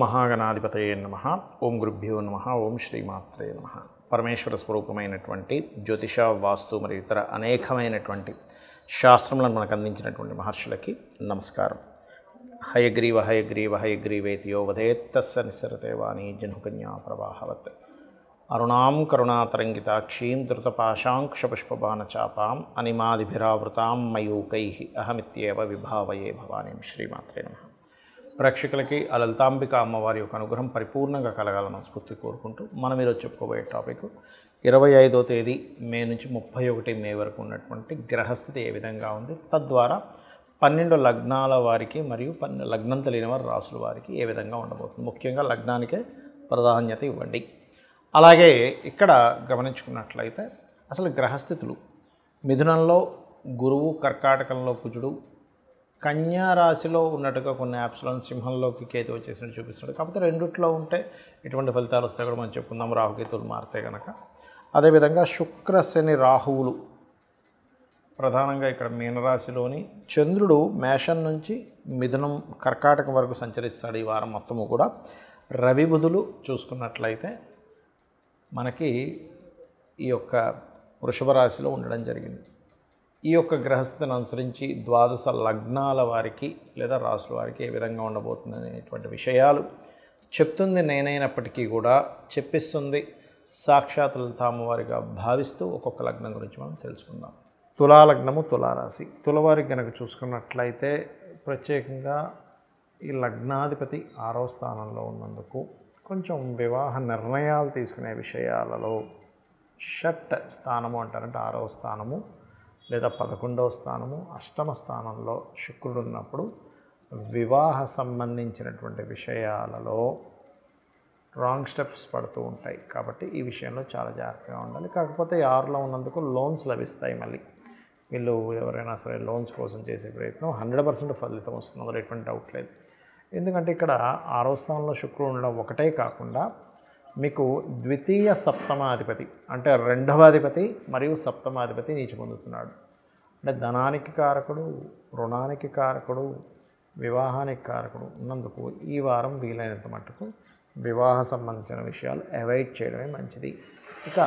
మహాగణాధిపతయే నమః. ఓం గురుభ్యో నమః. ఓం శ్రీమాత్రే నమః. పరమేశ్వర స్వరూపమైనటువంటి జ్యోతిష, వాస్తు మరియు ఇతర అనేకమైనటువంటి శాస్త్రములను మనకు అందించినటువంటి మహర్షులకి నమస్కారం. హయగ్రీవ హయగ్రీవ హయగ్రీవేతియో వదేత్తస్స నిస్సరతే వాణి జహ్నుకన్యా ప్రవాహవత్. అరుణాం కరుణాతరంగితాక్షీం ధృతపాశాంకుశపుష్పబాణచాపాం అనిమాదిభిరావృతాం మయూకైః అహమిత్యేవ విభావయే భవానీం. శ్రీమాత్రే నమః. ప్రేక్షకులకి ఆ లలితాంబిక అమ్మవారి యొక్క అనుగ్రహం పరిపూర్ణంగా కలగాలని మనస్ఫూర్తి కోరుకుంటూ మనం ఈరోజు చెప్పుకోబోయే టాపిక్ 25వ తేదీ మే నుంచి 31 మే వరకు ఉన్నటువంటి గ్రహస్థితి ఏ విధంగా ఉంది, తద్వారా 12 లగ్నాల వారికి మరియు లగ్నం తెలియని వారి రాసుల వారికి ఏ విధంగా ఉండబోతుంది. ముఖ్యంగా లగ్నానికే ప్రాధాన్యత ఇవ్వండి. అలాగే ఇక్కడ గమనించుకున్నట్లయితే అసలు గ్రహస్థితులు మిథునంలో గురువు, కర్కాటకంలో కుజుడు, కన్యా రాశిలో ఉన్నట్టుగా కొన్ని యాప్స్లో సింహంలోకి కేతు వచ్చేసినట్టు చూపిస్తున్నాడు. కాకపోతే రెండిట్లో ఉంటే ఎటువంటి ఫలితాలు వస్తాయి కూడా మనం చెప్పుకుందాం, రాహుకేతువులు మారితే కనుక. అదేవిధంగా శుక్ర, శని, రాహువులు ప్రధానంగా ఇక్కడ మీనరాశిలోని, చంద్రుడు మేషం నుంచి మిథునం, కర్కాటకం వరకు సంచరిస్తాడు ఈ వారం మొత్తము కూడా. రవి, బుధులు చూసుకున్నట్లయితే మనకి ఈ యొక్క వృషభ రాశిలో ఉండడం జరిగింది. ఈ యొక్క గ్రహస్థితిని అనుసరించి ద్వాదశ లగ్నాల వారికి లేదా రాసుల వారికి ఏ విధంగా ఉండబోతుంది అనేటువంటి విషయాలు చెప్తుంది నేనైనప్పటికీ కూడా చెప్పిస్తుంది సాక్షాత్ లలితామ్మవారిగా భావిస్తూ ఒక్కొక్క లగ్నం గురించి మనం తెలుసుకుందాం. తులాలగ్నము, తులారాశి. తులవారికి కనుక చూసుకున్నట్లయితే ప్రత్యేకంగా ఈ లగ్నాధిపతి 6వ స్థానంలో ఉన్నందుకు కొంచెం వివాహ నిర్ణయాలు తీసుకునే విషయాలలో షట్ స్థానము అంటారంటే 6వ స్థానము లేదా 11వ స్థానము, అష్టమ స్థానంలో శుక్రుడు ఉన్నప్పుడు వివాహ సంబంధించినటువంటి విషయాలలో రాంగ్ స్టెప్స్ పడుతూ ఉంటాయి. కాబట్టి ఈ విషయంలో చాలా జాగ్రత్తగా ఉండాలి. కాకపోతే 6లో ఉన్నందుకు లోన్స్ లభిస్తాయి. మళ్ళీ వీళ్ళు ఎవరైనా సరే లోన్స్ కోసం చేసే ప్రయత్నం 100% ఫలితం వస్తుంది, అందులో ఎటువంటి డౌట్ లేదు. ఎందుకంటే ఇక్కడ 6వ స్థానంలో శుక్రుడు ఉండడం ఒకటే కాకుండా మీకు ద్వితీయ సప్తమాధిపతి అంటే 2వ అధిపతి మరియు సప్తమాధిపతి నీచి పొందుతున్నాడు. అంటే ధనానికి కారకుడు, రుణానికి కారకుడు, వివాహానికి కారకుడు ఉన్నందుకు ఈ వారం వీలైనంత మట్టుకు వివాహ సంబంధించిన విషయాలు అవాయిడ్ చేయడమే మంచిది. ఇక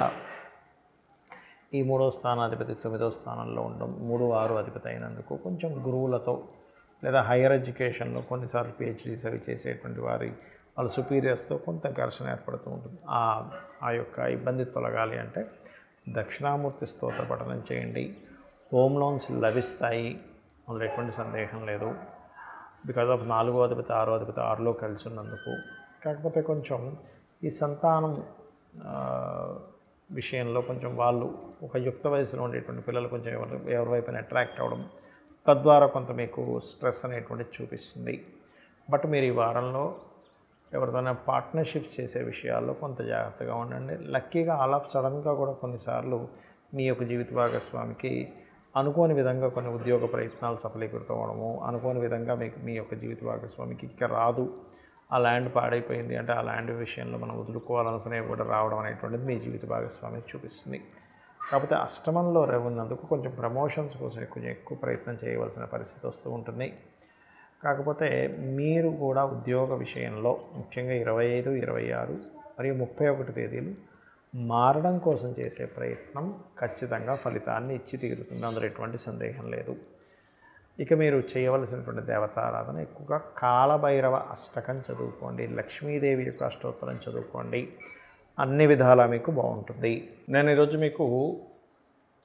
ఈ 3వ స్థానాధిపతి 9వ స్థానంలో ఉండడం, 3, 6 అధిపతి అయినందుకు కొంచెం గురువులతో లేదా హైయర్ ఎడ్యుకేషన్లో కొన్నిసార్లు పిహెచ్డీస్ అవి చేసేటువంటి వాళ్ళ సుపీరియర్స్తో కొంత ఘర్షణ ఏర్పడుతూ ఉంటుంది. ఆ యొక్క ఇబ్బంది తొలగాలి అంటే దక్షిణామూర్తి స్తోత్ర పఠనం చేయండి. హోమ్ లోన్స్ లభిస్తాయి, అందులో ఎటువంటి సందేహం లేదు. బికాజ్ ఆఫ్ 4వ అధిపతి 6వ అధిపతి 6లో కలిసి ఉన్నందుకు. కాకపోతే కొంచెం ఈ సంతానం విషయంలో కొంచెం వాళ్ళు ఒక యుక్త వయసులో ఉండేటువంటి పిల్లలు కొంచెం ఎవరి వైపున అట్రాక్ట్ అవ్వడం, తద్వారా కొంత మీకు స్ట్రెస్ అనేటువంటిది చూపిస్తుంది. బట్ మీరు ఈ వారంలో ఎవరితోనైనా పార్ట్నర్షిప్స్ చేసే విషయాల్లో కొంత జాగ్రత్తగా ఉండండి. లక్కీగా ఆల్ ఆఫ్ సడన్గా కూడా కొన్నిసార్లు మీ యొక్క జీవిత భాగస్వామికి అనుకోని విధంగా కొన్ని ఉద్యోగ ప్రయత్నాలు సఫలీకృతం అవ్వడము, అనుకోని విధంగా మీ యొక్క జీవిత భాగస్వామికి ఇక రాదు, ఆ ల్యాండ్ పాడైపోయింది అంటే ఆ ల్యాండ్ విషయంలో మనం వదులుకోవాలనుకునే కూడా రావడం అనేటువంటిది మీ జీవిత భాగస్వామికి చూపిస్తుంది. కాకపోతే అష్టమంలో ఉన్నందుకు కొంచెం ప్రమోషన్స్ కోసం కొంచెం ఎక్కువ ప్రయత్నం చేయవలసిన పరిస్థితి వస్తూ ఉంటుంది. కాకపోతే మీరు కూడా ఉద్యోగ విషయంలో ముఖ్యంగా 25, 26 మరియు 31 తేదీలు మారడం కోసం చేసే ప్రయత్నం ఖచ్చితంగా ఫలితాన్ని ఇచ్చి తీరుతుంది, అందులో ఎటువంటి సందేహం లేదు. ఇక మీరు చేయవలసినటువంటి దేవతారాధన ఎక్కువగా కాలభైరవ అష్టకం చదువుకోండి, లక్ష్మీదేవి యొక్క అష్టోత్తరం చదువుకోండి, అన్ని విధాలా మీకు బాగుంటుంది. నేను ఈరోజు మీకు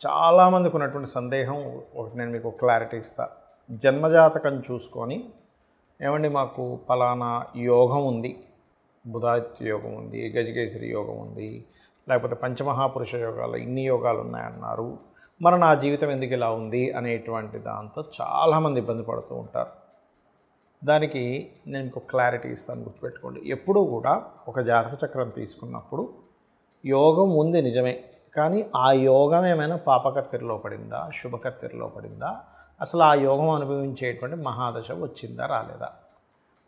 చాలామందికి ఉన్నటువంటి సందేహం ఒకటి నేను మీకు క్లారిటీ ఇస్తాను. జన్మజాతకం చూసుకొని ఏమండి మాకు పలానా యోగం ఉంది, బుధాదిత్య యోగం ఉంది, గజకేసరి యోగం ఉంది, లేకపోతే పంచమహాపురుష యోగాలు ఇన్ని యోగాలు ఉన్నాయన్నారు, మరి నా జీవితం ఎందుకు ఇలా ఉంది అనేటువంటి దాంతో చాలామంది ఇబ్బంది పడుతూ ఉంటారు. దానికి నేను మీకు క్లారిటీ ఇస్తాను, గుర్తుపెట్టుకోండి. ఎప్పుడూ కూడా ఒక జాతక చక్రం తీసుకున్నప్పుడు యోగం ఉంది నిజమే, కానీ ఆ యోగం ఏమైనా పాపకత్తిరిలో పడిందా, శుభకత్తిరిలో పడిందా, అసలు ఆ యోగం అనుభవించేటువంటి మహాదశ వచ్చిందా రాలేదా?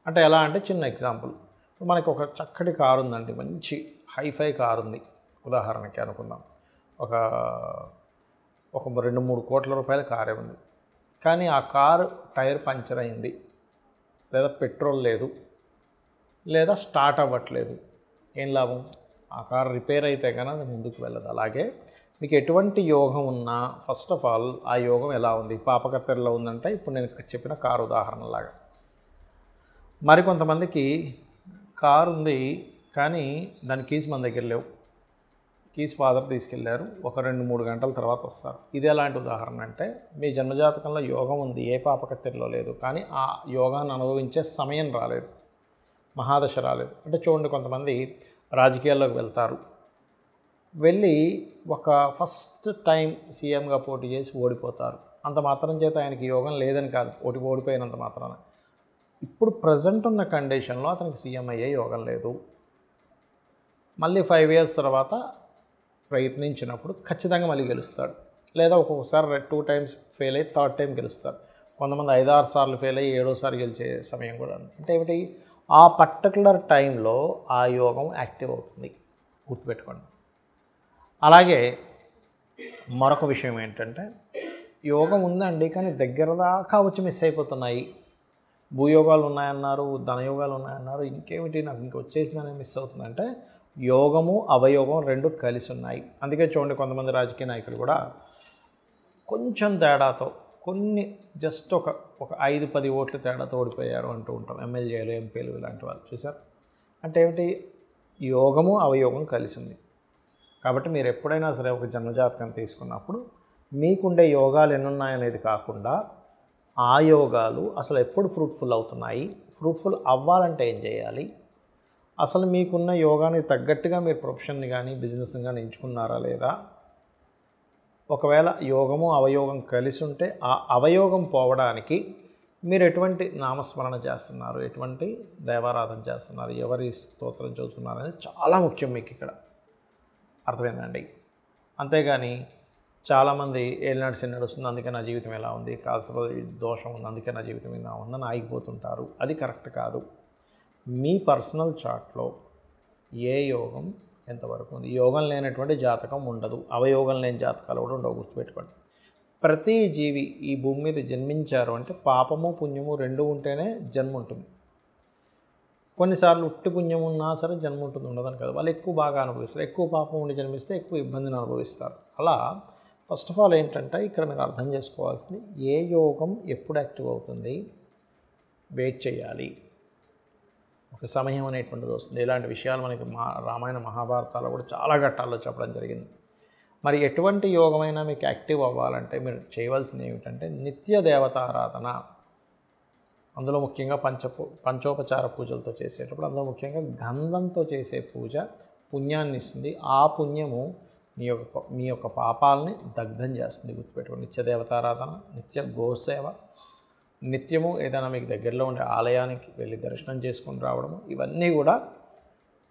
అంటే ఎలా అంటే చిన్న ఎగ్జాంపుల్, మనకి ఒక చక్కటి కారు ఉందండి, మంచి హైఫై కారు ఉంది ఉదాహరణకి అనుకుందాం. ఒక 2-3 కోట్ల రూపాయల కారే ఉంది, కానీ ఆ కారు టైర్ పంచర్ అయింది లేదా పెట్రోల్ లేదు, లేదా స్టార్ట్ అవ్వట్లేదు, ఏం లాభం? ఆ కార్ రిపేర్ అయితే కనుక అది ముందుకు వెళ్ళదు. అలాగే మీకు ఎటువంటి యోగం ఉన్నా ఫస్ట్ ఆఫ్ ఆల్ ఆ యోగం ఎలా ఉంది? పాపకత్తెరలో ఉందంటే ఇప్పుడు నేను చెప్పిన కారు ఉదాహరణలాగా. మరికొంతమందికి కారు ఉంది కానీ దాని కీస్ మన దగ్గర లేవు, కీస్ ఫాదర్ తీసుకెళ్లారు, ఒక 2-3 గంటల తర్వాత వస్తారు. ఇది ఎలాంటి ఉదాహరణ అంటే మీ జన్మజాతకంలో యోగం ఉంది, ఏ పాపకత్తెరలో లేదు, కానీ ఆ యోగాన్ని అనుభవించే సమయం రాలేదు, మహాదశ రాలేదు. అంటే చూడండి, కొంతమంది రాజకీయాల్లోకి వెళ్తారు, వెళ్ళి ఒక ఫస్ట్ టైం సీఎంగా పోటీ చేసి ఓడిపోతారు. అంత మాత్రం చేత ఆయనకి యోగం లేదని కాదు, ఓడిపోయినంత మాత్రాన. ఇప్పుడు ప్రజెంట్ ఉన్న కండిషన్లో అతనికి సీఎం అయ్యే యోగం లేదు. మళ్ళీ 5 years తర్వాత ప్రయత్నించినప్పుడు ఖచ్చితంగా మళ్ళీ గెలుస్తాడు. లేదా ఒక్కొక్కసారి 2 times ఫెయిల్ అయ్యి 3rd time గెలుస్తారు. కొంతమంది 5-6 సార్లు ఫెయిల్ అయ్యి 7వసారి గెలిచే సమయం కూడా. అంటే ఏమిటి? ఆ పర్టికులర్ టైంలో ఆ యోగం యాక్టివ్ అవుతుంది, గుర్తుపెట్టుకోండి. అలాగే మరొక విషయం ఏంటంటే, యోగం ఉందండి కానీ దగ్గర దాకా వచ్చి మిస్ అయిపోతున్నాయి. భూయోగాలు ఉన్నాయన్నారు, ధనయోగాలు ఉన్నాయన్నారు, ఇంకేమిటి నాకు ఇంక వచ్చేసిందని మిస్ అవుతుందంటే యోగము అవయోగం 2 కలిసి ఉన్నాయి. అందుకే చూడండి, కొంతమంది రాజకీయ నాయకులు కూడా కొంచెం తేడాతో, కొన్ని జస్ట్ ఒక 5-10 ఓట్ల తేడాతో ఓడిపోయారు అంటూ ఉంటాం. ఎమ్మెల్యేలు, ఎంపీలు ఇలాంటి వాళ్ళు చూసారు. అంటే ఏమిటి? యోగము అవయోగం కలిసి ఉంది. కాబట్టి మీరు ఎప్పుడైనా సరే ఒక జన్మజాతకం తీసుకున్నప్పుడు మీకుండే యోగాలు ఎన్నున్నాయనేది కాకుండా ఆ యోగాలు అసలు ఎప్పుడు ఫ్రూట్ఫుల్ అవుతున్నాయి, ఫ్రూట్ఫుల్ అవ్వాలంటే ఏం చేయాలి, అసలు మీకున్న యోగానికి తగ్గట్టుగా మీరు ప్రొఫెషన్ని కానీ బిజినెస్ని కానీ ఎంచుకున్నారా లేదా, ఒకవేళ యోగము అవయోగం కలిసి ఉంటే ఆ అవయోగం పోవడానికి మీరు ఎటువంటి నామస్మరణ చేస్తున్నారు, ఎటువంటి దైవారాధన చేస్తున్నారు, ఎవరి స్తోత్రం చదువుతున్నారు అనేది చాలా ముఖ్యం మీకు ఇక్కడ. అర్థమైందండి? అంతేగాని చాలామంది ఏలినాడు శని నడుస్తుంది అందుకే నా జీవితం ఎలా ఉంది, కాల్సలో దోషం ఉంది అందుకే నా జీవితం ఇలా ఉందని ఆగిపోతుంటారు. అది కరెక్ట్ కాదు. మీ పర్సనల్ చార్ట్లో ఏ యోగం ఎంతవరకు ఉంది? యోగం లేనటువంటి జాతకం ఉండదు, అవయోగం లేని జాతకాలు కూడా ఉండవు, గుర్తుపెట్టుకోండి. ప్రతి జీవి ఈ భూమి మీద జన్మించారు అంటే పాపము పుణ్యము 2 ఉంటేనే జన్మ ఉంటుంది. కొన్నిసార్లు ఉట్టి పుణ్యం ఉన్నా సరే జన్మ ఉంటుంది, ఉండదని కదా. వాళ్ళు ఎక్కువ బాగా అనుభవిస్తారు, ఎక్కువ పాపం ఉండి జన్మిస్తే ఎక్కువ ఇబ్బందిని అనుభవిస్తారు. అలా ఫస్ట్ ఆఫ్ ఆల్ ఏంటంటే ఇక్కడ మీరు అర్థం చేసుకోవాల్సింది, ఏ యోగం ఎప్పుడు యాక్టివ్ అవుతుంది, వెయిట్ చేయాలి, ఒక సమయం అనేటువంటిది వస్తుంది. ఇలాంటి విషయాలు మనకి రామాయణ మహాభారతాల్లో కూడా చాలా ఘట్టాల్లో చెప్పడం జరిగింది. మరి ఎటువంటి యోగమైనా మీకు యాక్టివ్ అవ్వాలంటే మీరు చేయవలసింది ఏమిటంటే నిత్య దేవతారాధన. అందులో ముఖ్యంగా పంచోపచార పూజలతో చేసేటప్పుడు అందులో ముఖ్యంగా గంధంతో చేసే పూజ పుణ్యాన్ని ఇస్తుంది. ఆ పుణ్యము మీ యొక్క పాపాలని దగ్ధం చేస్తుంది, గుర్తుపెట్టుకోండి. నిత్య దేవతారాధన, నిత్య గోసేవ, నిత్యము ఏదైనా మీకు దగ్గరలో ఉండే ఆలయానికి వెళ్ళి దర్శనం చేసుకొని రావడము, ఇవన్నీ కూడా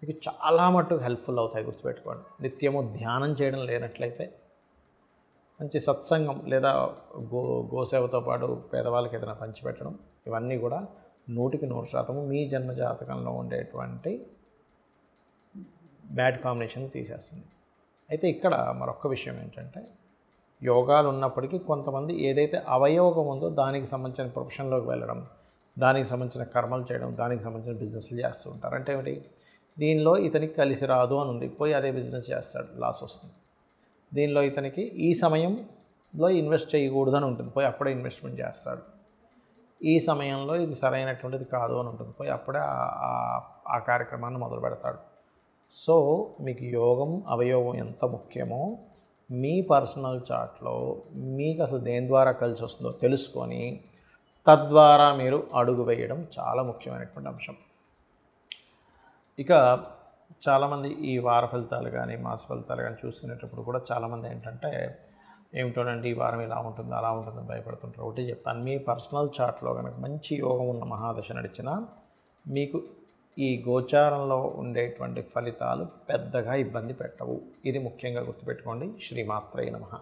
మీకు చాలా మట్టుకు హెల్ప్ఫుల్ అవుతాయి, గుర్తుపెట్టుకోండి. నిత్యము ధ్యానం చేయడం లేనట్లయితే మంచి సత్సంగం లేదా గోసేవతో పాటు పేదవాళ్ళకి ఏదైనా పంచిపెట్టడం, ఇవన్నీ కూడా 100% మీ జన్మజాతకంలో ఉండేటువంటి బ్యాడ్ కాంబినేషన్ తీసేస్తుంది. అయితే ఇక్కడ మరొక విషయం ఏంటంటే, యోగాలు ఉన్నప్పటికీ కొంతమంది ఏదైతే అవయోగం ఉందో దానికి సంబంధించిన ప్రొఫెషన్లోకి వెళ్ళడం, దానికి సంబంధించిన కర్మలు చేయడం, దానికి సంబంధించిన బిజినెస్లు చేస్తూ ఉంటారు. అంటే ఏమిటి? దీనిలో ఇతనికి కలిసి రాదు అని ఉంది, పోయి అదే బిజినెస్ చేస్తాడు, లాస్ వస్తుంది. దీనిలో ఇతనికి ఈ సమయంలో ఇన్వెస్ట్ చేయకూడదని ఉంటుంది, పోయి అప్పుడే ఇన్వెస్ట్మెంట్ చేస్తాడు. ఈ సమయంలో ఇది సరైనటువంటిది కాదు అని ఉంటుంది, పోయి అప్పుడే ఆ కార్యక్రమాన్ని మొదలు పెడతాడు. సో మీకు యోగం అవయోగం ఎంత ముఖ్యమో మీ పర్సనల్ చార్ట్లో మీకు అసలు దేని ద్వారా కలిసి వస్తుందో తెలుసుకొని తద్వారా మీరు అడుగు వేయడం చాలా ముఖ్యమైనటువంటి అంశం. ఇక చాలామంది ఈ వార ఫలితాలు కానీ మాస ఫలితాలు కానీ చూసుకునేటప్పుడు కూడా చాలామంది ఏంటంటే ఏమిటోనండి ఈ వారం ఇలా ఉంటుంది అలా ఉంటుందని భయపడుతుంటారు. ఒకటి చెప్తాను, మీ పర్సనల్ చార్ట్లో కనుక మంచి యోగం ఉన్న మహాదశ నడిచినా మీకు ఈ గోచారంలో ఉండేటువంటి ఫలితాలు పెద్దగా ఇబ్బంది పెట్టవు. ఇది ముఖ్యంగా గుర్తుపెట్టుకోండి. శ్రీమాత్రే నమః.